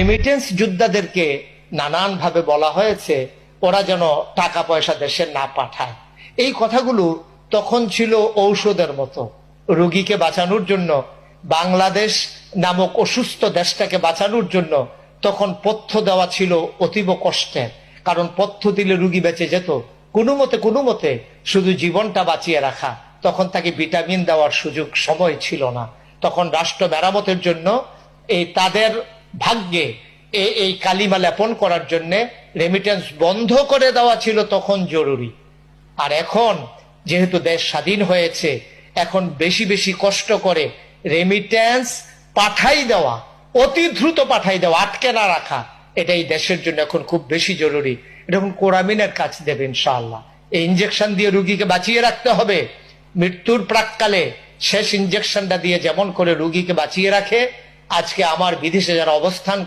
Remittance যোদ্ধাদেরকে নানান ভাবে বলা হয়েছে ওরা যেন টাকা পয়সা দেশে না পাঠায়। এই কথাগুলো তখন ছিল ঔষধের মতো। রোগীকে বাঁচানোর জন্য, বাংলাদেশ নামক অসুস্থ দেশটাকে বাঁচানোর জন্য তখন পথ্য দেওয়া ছিল অতীব কষ্টের। কারণ পথ্য দিলে রোগী বেঁচে যেত, কোনো মতে শুধু জীবনটা বাঁচিয়ে রাখা, তখন তাকে ভিটামিন দেওয়ার সুযোগ সময় ছিল না। তখন রাষ্ট্র মেরামতের জন্য এই তাদের ভাগ্যে এই কালিমা লেপন করার জন্য রেমিটেন্স বন্ধ করে দেওয়া ছিল তখন জরুরি। আর এখন যেহেতু দেশ স্বাধীন হয়েছে, এখন বেশি বেশি কষ্ট করে রেমিটেন্স পাঠাই দেওয়া, অতি দ্রুত পাঠাই দেওয়া, আটকে না রাখা, এটাই দেশের জন্য এখন খুব বেশি জরুরি। এটা এখন কোরামিনের কাজ দেবে ইনশাআল্লাহ। এই ইনজেকশন দিয়ে রুগীকে বাঁচিয়ে রাখতে হবে। মৃত্যুর প্রাককালে শেষ ইনজেকশনটা দিয়ে যেমন করে রুগীকে বাঁচিয়ে রাখে, আজকে আমার বিদেশে যারা অবস্থান